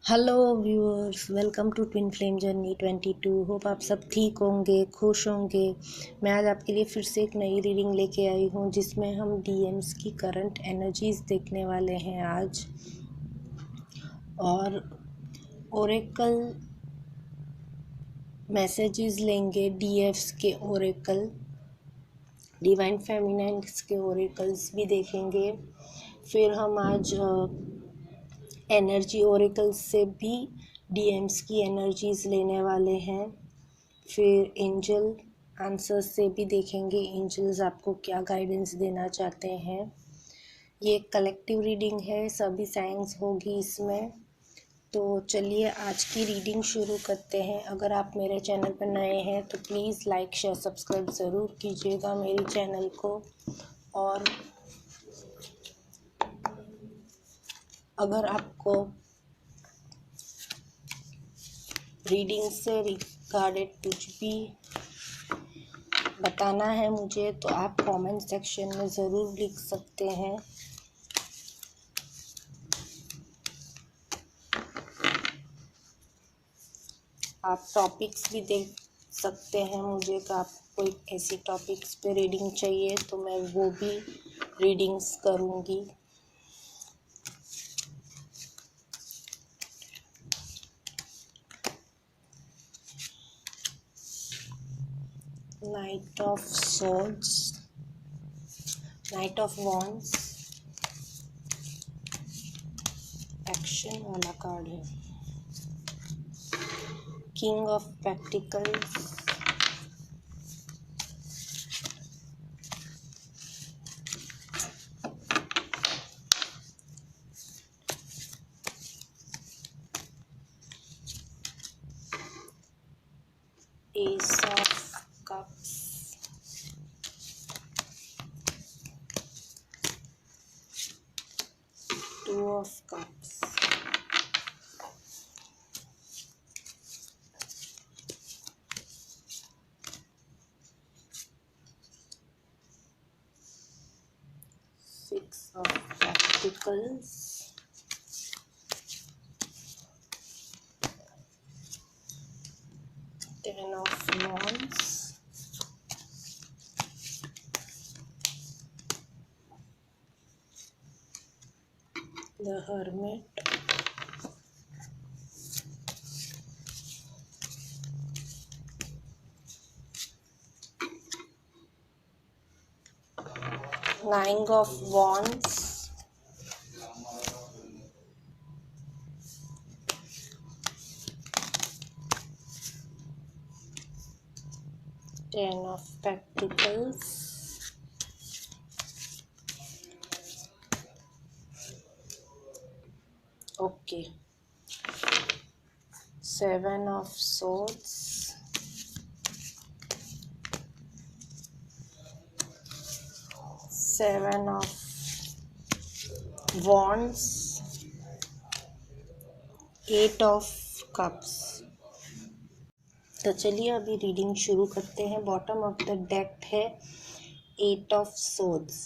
Hello viewers, welcome to twin flame journey 22। Hope आप सब ठीक होंगे, खुश होंगे। मैं आज आपके लिए फिर से एक नई रीडिंग लेके आई हूँ जिसमें हम डीएम्स की करंट एनर्जीज देखने वाले हैं आज। और ओरेकल मैसेजेस लेंगे, डीएफ्स के ओरेकल, डिवाइन फेमिनाइन्स के ओरेकल्स भी देखेंगे। फिर हम आज एनर्जी ओरेकल्स से भी डीएम्स की एनर्जीज लेने वाले हैं। फिर एंजल आंसर्स से भी देखेंगे, एंजल्स आपको क्या गाइडेंस देना चाहते हैं। ये कलेक्टिव रीडिंग है, सभी साइंस होगी इसमें। तो चलिए आज की रीडिंग शुरू करते हैं। अगर आप मेरे चैनल पर नए हैं तो प्लीज़ लाइक शेयर सब्सक्राइब ज़रूर कीजिएगा मेरे चैनल को। और अगर आपको रीडिंग से रिगार्डेड कुछ भी बताना है मुझे तो आप कमेंट सेक्शन में ज़रूर लिख सकते हैं। आप टॉपिक्स भी देख सकते हैं मुझे कि आपको ऐसी टॉपिक्स पे रीडिंग चाहिए तो मैं वो भी रीडिंग्स करूँगी। Night of swords, night of wands action वाला कार्ड है। King of pentacles, S of cups, two of cups, six of pentacles, ten of wands, the hermit, nine of wands, ten of pentacles, okay, seven of swords, seven of wands, eight of cups. तो चलिए अभी reading शुरू करते हैं। Bottom of the deck है eight of swords.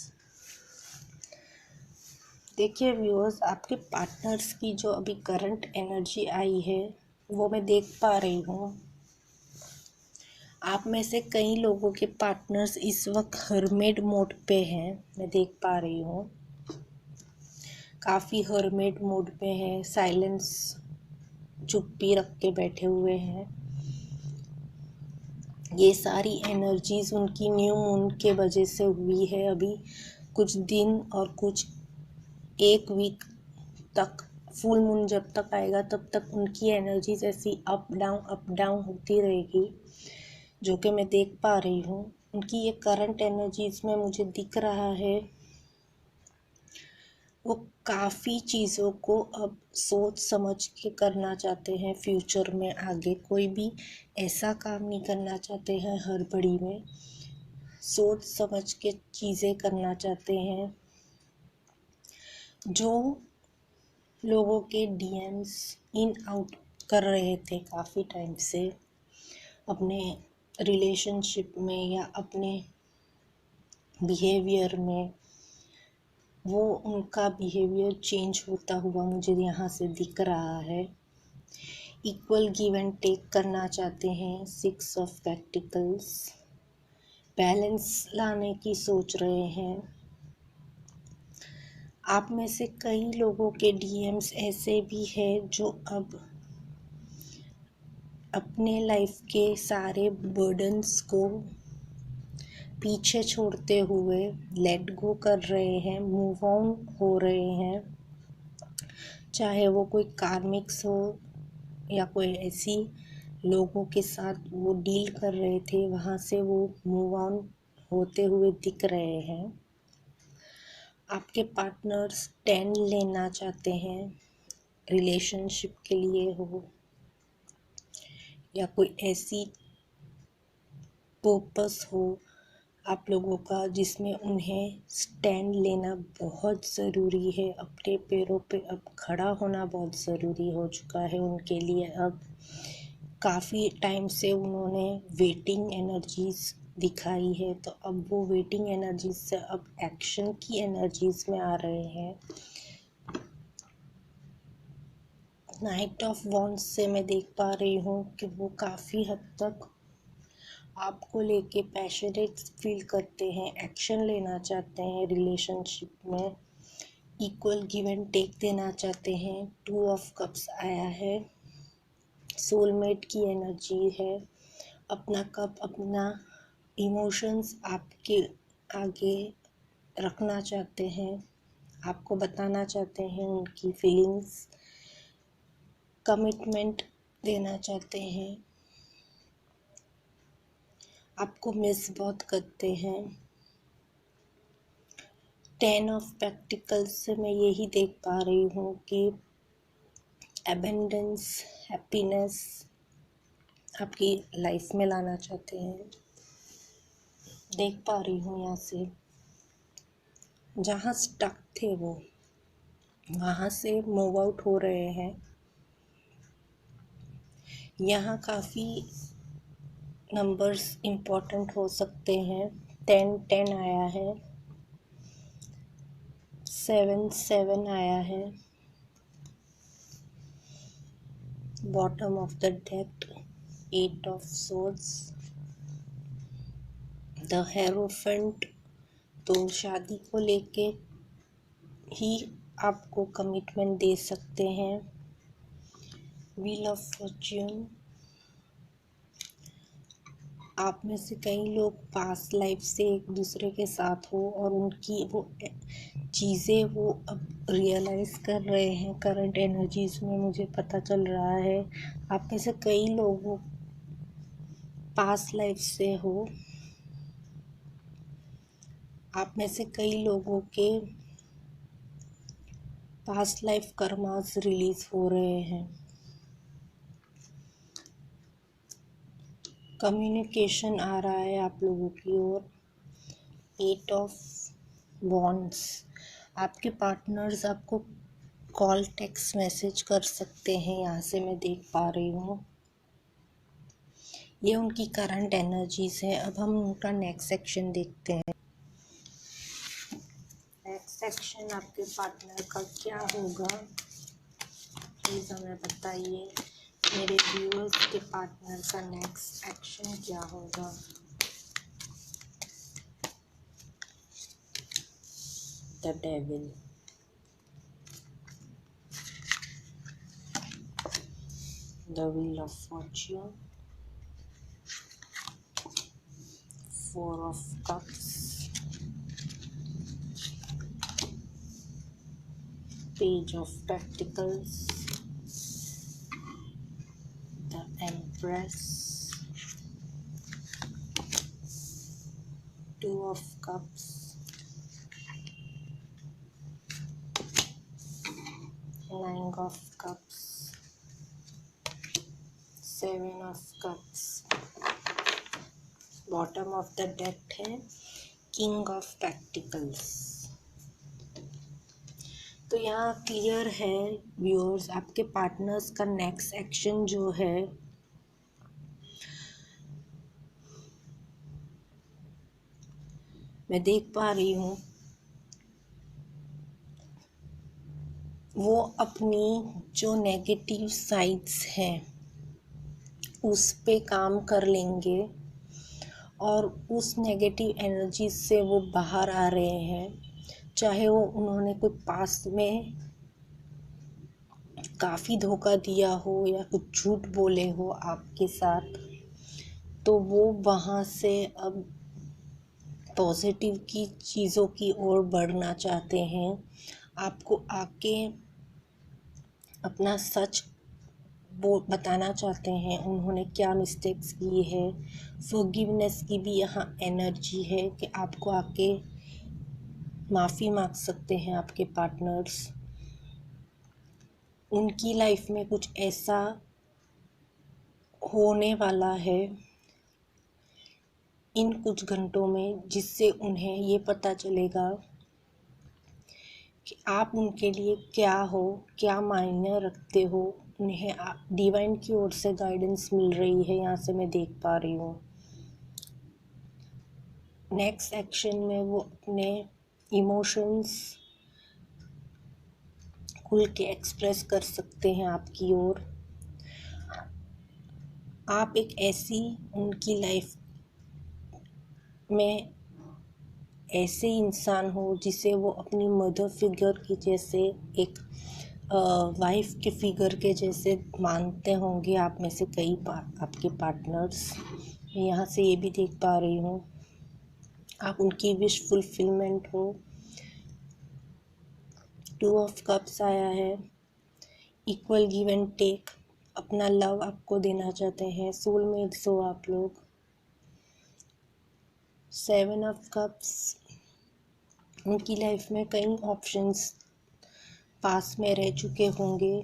देखिए viewers, आपके partners की जो अभी करंट एनर्जी आई है वो मैं देख पा रही हूँ। आप में से कई लोगों के पार्टनर्स इस वक्त हर्मिट मोड पे हैं, मैं देख पा रही हूँ। काफ़ी हर्मिट मोड पे हैं, साइलेंस, चुप्पी रख के बैठे हुए हैं। ये सारी एनर्जीज उनकी न्यू मून के वजह से हुई है। अभी कुछ दिन और कुछ एक वीक तक, फुल मून जब तक आएगा तब तक उनकी एनर्जीज ऐसी अप डाउन होती रहेगी, जो कि मैं देख पा रही हूँ। उनकी ये करंट एनर्जीज में मुझे दिख रहा है वो काफ़ी चीज़ों को अब सोच समझ के करना चाहते हैं। फ्यूचर में आगे कोई भी ऐसा काम नहीं करना चाहते हैं हड़बड़ी में, सोच समझ के चीज़ें करना चाहते हैं। जो लोगों के डीएम्स इन आउट कर रहे थे काफ़ी टाइम से अपने रिलेशनशिप में या अपने बिहेवियर में, वो उनका बिहेवियर चेंज होता हुआ मुझे यहाँ से दिख रहा है। इक्वल गिव एंड टेक करना चाहते हैं। 6 ऑफ पेंटिकल्स, बैलेंस लाने की सोच रहे हैं। आप में से कई लोगों के डीएम्स ऐसे भी हैं जो अब अपने लाइफ के सारे बर्डन्स को पीछे छोड़ते हुए लेट गो कर रहे हैं, मूव ऑन हो रहे हैं। चाहे वो कोई कार्मिक्स हो या कोई ऐसी लोगों के साथ वो डील कर रहे थे, वहाँ से वो मूव ऑन होते हुए दिख रहे हैं। आपके पार्टनर्स 10 लेना चाहते हैं, रिलेशनशिप के लिए हो या कोई ऐसी पर्पस हो आप लोगों का जिसमें उन्हें स्टैंड लेना बहुत ज़रूरी है। अपने पैरों पे अब खड़ा होना बहुत ज़रूरी हो चुका है उनके लिए। अब काफ़ी टाइम से उन्होंने वेटिंग एनर्जीज दिखाई है, तो अब वो वेटिंग एनर्जीज से अब एक्शन की एनर्जीज में आ रहे हैं। नाइट ऑफ वॉन्ड्स से मैं देख पा रही हूँ कि वो काफ़ी हद तक आपको लेके पैशनेट फील करते हैं, एक्शन लेना चाहते हैं रिलेशनशिप में, इक्वल गिव एंड टेक देना चाहते हैं। 2 ऑफ कप्स आया है, सोलमेट की एनर्जी है। अपना कप, अपना इमोशंस आपके आगे रखना चाहते हैं, आपको बताना चाहते हैं उनकी फीलिंग्स, कमिटमेंट देना चाहते हैं, आपको मिस बहुत करते हैं। 10 ऑफ पेंटिकल्स से मैं यही देख पा रही हूँ कि एबेंडेंस, हैप्पीनेस आपकी लाइफ में लाना चाहते हैं। देख पा रही हूँ यहाँ से जहाँ स्टक थे वो वहाँ से मूव आउट हो रहे हैं। यहाँ काफ़ी नंबर्स इम्पोर्टेंट हो सकते हैं। 10 आया है, 7 आया है, bottom of the deck 8 of swords, the hierophant. तो शादी को लेके ही आपको कमिटमेंट दे सकते हैं। व्हील ऑफ फॉर्च्यून, आप में से कई लोग पास्ट लाइफ से एक दूसरे के साथ हो और उनकी वो चीज़ें वो अब रियलाइज़ कर रहे हैं। करंट एनर्जीज में मुझे पता चल रहा है आप में से कई लोगों पास्ट लाइफ से हो, आप में से कई लोगों के पास्ट लाइफ कर्मास रिलीज हो रहे हैं। कम्युनिकेशन आ रहा है आप लोगों की ओर। 8 ऑफ वॉन्ड्स, आपके पार्टनर्स आपको कॉल, टेक्स्ट मैसेज कर सकते हैं, यहाँ से मैं देख पा रही हूँ। ये उनकी करंट एनर्जीज है। अब हम उनका नेक्स्ट सेक्शन देखते हैं। नेक्स्ट सेक्शन आपके पार्टनर का क्या होगा, प्लीज़ हमें बताइए। मेरे व्यूअर्स के पार्टनर का नेक्स्ट एक्शन क्या होगा। The devil, the wheel of Fortune, 4 of cups, page of pentacles, the empress, 2 of cups, 9 of cups, 7 of cups, bottom of the deck है किंग ऑफ पेंटिकल्स। तो यहाँ क्लियर है viewers, आपके partners का next action जो है मैं देख पा रही हूँ वो अपनी जो नेगेटिव साइड्स हैं उस पे काम कर लेंगे और उस नेगेटिव एनर्जी से वो बाहर आ रहे हैं, चाहे वो उन्होंने कोई पास्ट में काफ़ी धोखा दिया हो या कुछ झूठ बोले हो आपके साथ, तो वो वहाँ से अब पॉजिटिव की चीज़ों की ओर बढ़ना चाहते हैं। आपको आके अपना सच वो बताना चाहते हैं, उन्होंने क्या मिस्टेक्स की है। फॉरगिवनेस की भी यहाँ एनर्जी है कि आपको आके माफ़ी मांग सकते हैं आपके पार्टनर्स। उनकी लाइफ में कुछ ऐसा होने वाला है इन कुछ घंटों में जिससे उन्हें ये पता चलेगा कि आप उनके लिए क्या हो, क्या मायने रखते हो। उन्हें डिवाइन की ओर से गाइडेंस मिल रही है, यहाँ से मैं देख पा रही हूँ। नेक्स्ट एक्शन में वो अपने इमोशंस खुल के एक्सप्रेस कर सकते हैं आपकी ओर। आप एक ऐसी उनकी लाइफ में ऐसे इंसान हो जिसे वो अपनी मदर फिगर की जैसे एक वाइफ के फिगर के जैसे मानते होंगे आप में से कई आपके पार्टनर्स। मैं यहाँ से ये भी देख पा रही हूँ आप उनकी विश फुलफिलमेंट हो। 2 ऑफ कप्स आया है, इक्वल गिव एंड टेक, अपना लव आपको देना चाहते हैं, सोलमेट्स हो आप लोग। 7 ऑफ कप्स, उनकी लाइफ में कई ऑप्शंस पास में रह चुके होंगे,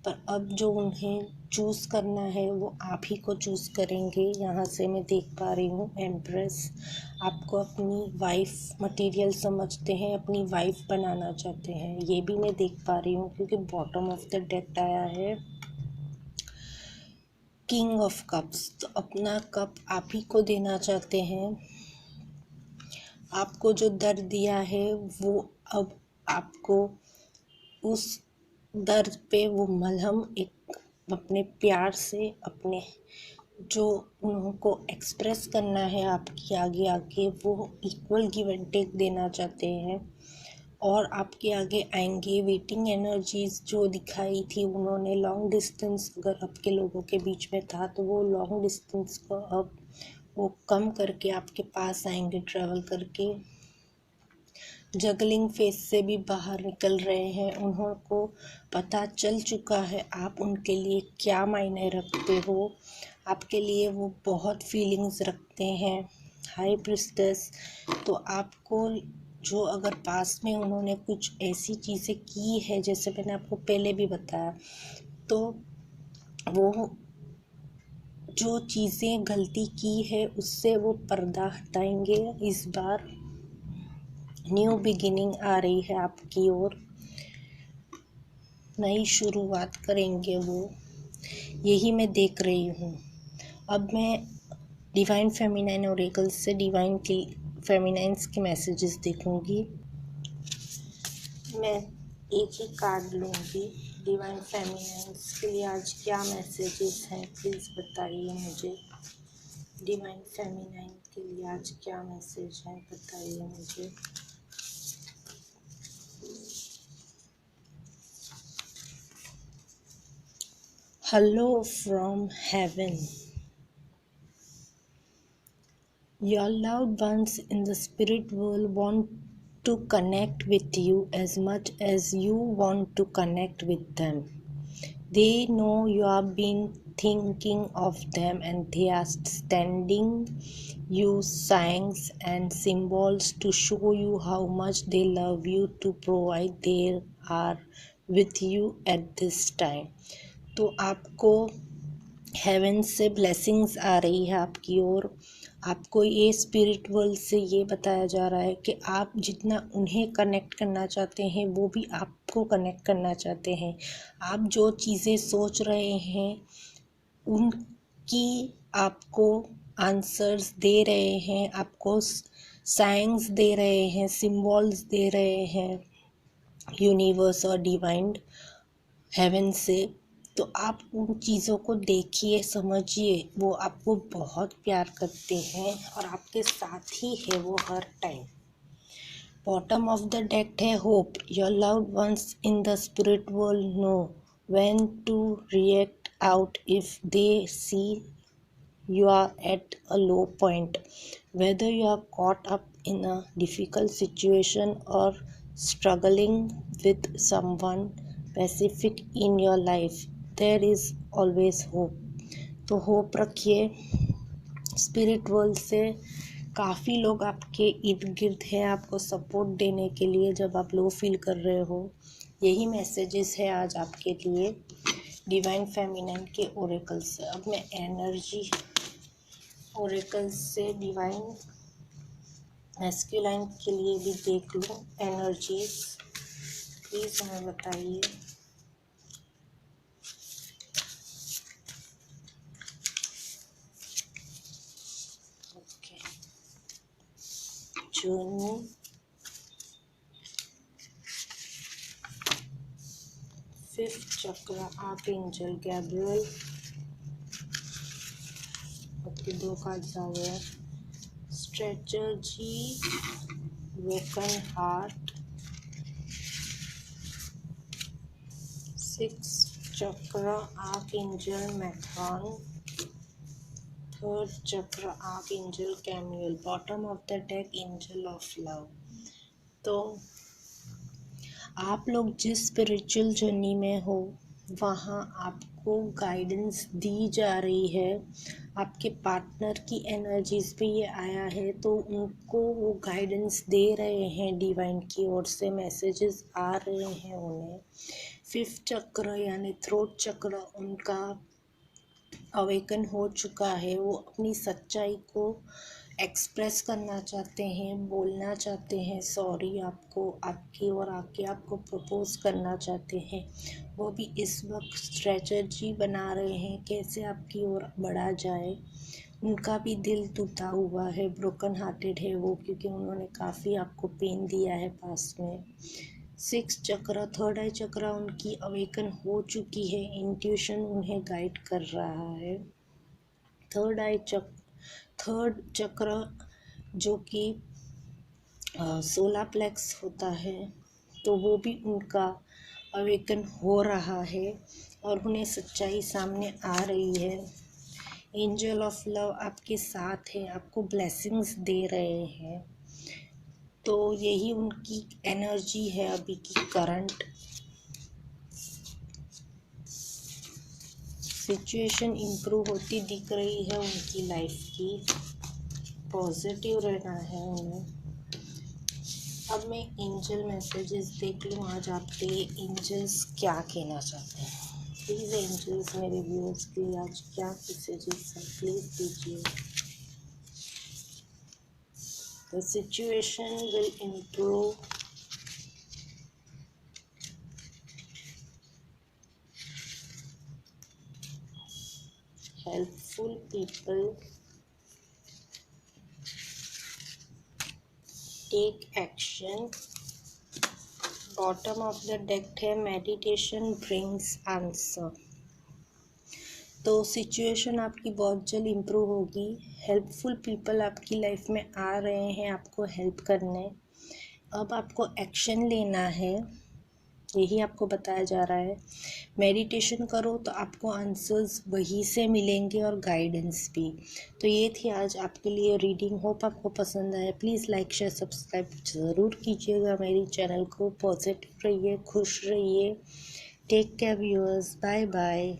पर अब जो उन्हें चूज़ करना है वो आप ही को चूज़ करेंगे। यहाँ से मैं देख पा रही हूँ एम्प्रेस आपको अपनी वाइफ मटेरियल समझते हैं, अपनी वाइफ बनाना चाहते हैं, ये भी मैं देख पा रही हूँ क्योंकि बॉटम ऑफ द डेक आया है किंग ऑफ कप्स। तो अपना कप आप ही को देना चाहते हैं। आपको जो दर्द दिया है वो अब आपको उस दर्द पे वो मलहम एक अपने प्यार से अपने जो उनको एक्सप्रेस करना है आपकी आगे आके वो इक्वल गिव एंड टेक देना चाहते हैं। और आपके आगे आएंगे वेटिंग एनर्जीज जो दिखाई थी उन्होंने, लॉन्ग डिस्टेंस अगर आपके लोगों के बीच में था तो वो लॉन्ग डिस्टेंस को अब वो कम करके आपके पास आएंगे ट्रैवल करके। जगलिंग फेस से भी बाहर निकल रहे हैं, उनको पता चल चुका है आप उनके लिए क्या मायने रखते हो, आपके लिए वो बहुत फीलिंग्स रखते हैं। हाई प्रिस्टेस, तो आपको जो अगर पास में उन्होंने कुछ ऐसी चीज़ें की है जैसे मैंने आपको पहले भी बताया, तो वो जो चीज़ें गलती की है उससे वो पर्दा हटाएंगे। इस बार न्यू बिगिनिंग आ रही है आपकी ओर, नई शुरुआत करेंगे वो, यही मैं देख रही हूँ। अब मैं डिवाइन फेमिनाइन ओरेकल से डिवाइन की फेमिनाइंस के मैसेजेस देखूंगी। मैं एक ही कार्ड लूँगी। डिवाइन फेमिनाइंस के लिए आज क्या मैसेजेस हैं प्लीज़ बताइए मुझे। डिवाइन फेमिनाइन के लिए आज क्या मैसेज है बताइए मुझे। Hello from heaven. Your loved ones in the spirit world want to connect with you as much as you want to connect with them. They know you have been thinking of them and they are sending you signs and symbols to show you how much they love you, to provide they are with you at this time. तो आपको haven से blessings आ रही है आपकी ओर। आपको ये spirit world से ये बताया जा रहा है कि आप जितना उन्हें कनेक्ट करना चाहते हैं वो भी आपको कनेक्ट करना चाहते हैं। आप जो चीज़ें सोच रहे हैं उनकी आपको आंसर्स दे रहे हैं, आपको साइंस दे रहे हैं, सिम्बॉल्स दे रहे हैं यूनिवर्स और डिवाइन। हेवन से। तो आप उन चीज़ों को देखिए, समझिए, वो आपको बहुत प्यार करते हैं और आपके साथ ही है वो हर time. Bottom of the deck है hope. Your loved ones in the spirit world know when to react out if they see you are at a low point. Whether you are caught up in a difficult situation or struggling with someone specific in your life, there is always hope. तो hope रखिए। Spirit world से काफ़ी लोग आपके इर्द गिर्द हैं आपको सपोर्ट देने के लिए जब आप लो फील कर रहे हो। यही मैसेजेस है आज आपके लिए डिवाइन फेमिनिन के ओरेकल से। अब मैं एनर्जी ओरेकल से डिवाइन मैस्कुलाइन के लिए भी देख लूँ एनर्जीज। प्लीज़ हमें बताइए। ओके, जूनी, फिफ्थ चक्र आर्कएंजल गैब्रियल। आपके दो कार्ड्स आ गए। Strategy woken heart. Six chakra archangel मैथॉन। Third chakra archangel Chamuel. Bottom of the deck angel of love. तो आप लोग जिस स्पिरिचुअल जर्नी में हो वहाँ आपको गाइडेंस दी जा रही है। आपके पार्टनर की एनर्जीज पे ये आया है तो उनको वो गाइडेंस दे रहे हैं, डिवाइन की ओर से मैसेजेस आ रहे हैं उन्हें। फिफ्थ चक्र यानी थ्रोट चक्र उनका अवेकन हो चुका है। वो अपनी सच्चाई को एक्सप्रेस करना चाहते हैं, बोलना चाहते हैं सॉरी आपको, आपकी ओर आके आपको प्रपोज करना चाहते हैं। वो भी इस वक्त स्ट्रेटजी बना रहे हैं कैसे आपकी ओर बढ़ा जाए। उनका भी दिल टूटा हुआ है, ब्रोकन हार्टेड है वो, क्योंकि उन्होंने काफ़ी आपको पेन दिया है पास्ट में। सिक्स चक्र थर्ड आई चक्र उनकी अवेकन हो चुकी है। इंट्यूशन उन्हें गाइड कर रहा है। थर्ड चक्र जो कि सोलर प्लेक्स होता है तो वो भी उनका अवेकन हो रहा है और उन्हें सच्चाई सामने आ रही है। एंजल ऑफ लव आपके साथ है, आपको ब्लेसिंग्स दे रहे हैं। तो यही उनकी एनर्जी है अभी की करंट। सिचुएशन इम्प्रूव होती दिख रही है उनकी लाइफ की। पॉजिटिव रहना है उन्हें। अब मैं एंजल मैसेजेस देख लूँ आज आपके लिए एंजल्स क्या कहना चाहते हैं। प्लीज़ एंजल्स मेरे व्यूअर्स के लिए आज क्या मैसेजेस हैं प्लीज़ दीजिए। The situation will improve. Helpful people take action. Bottom of the deck है मेडिटेशन ब्रिंग्स आंसर। तो सिचुएशन आपकी बहुत जल्द इम्प्रूव होगी। हेल्पफुल पीपल आपकी लाइफ में आ रहे हैं आपको हेल्प करने। अब आपको एक्शन लेना है, यही आपको बताया जा रहा है। मेडिटेशन करो तो आपको आंसर्स वहीं से मिलेंगे और गाइडेंस भी। तो ये थी आज आपके लिए रीडिंग। होप आपको पसंद आए। प्लीज़ लाइक शेयर सब्सक्राइब ज़रूर कीजिएगा मेरी चैनल को। पॉजिटिव रहिए, खुश रहिए। Take care viewers, bye bye.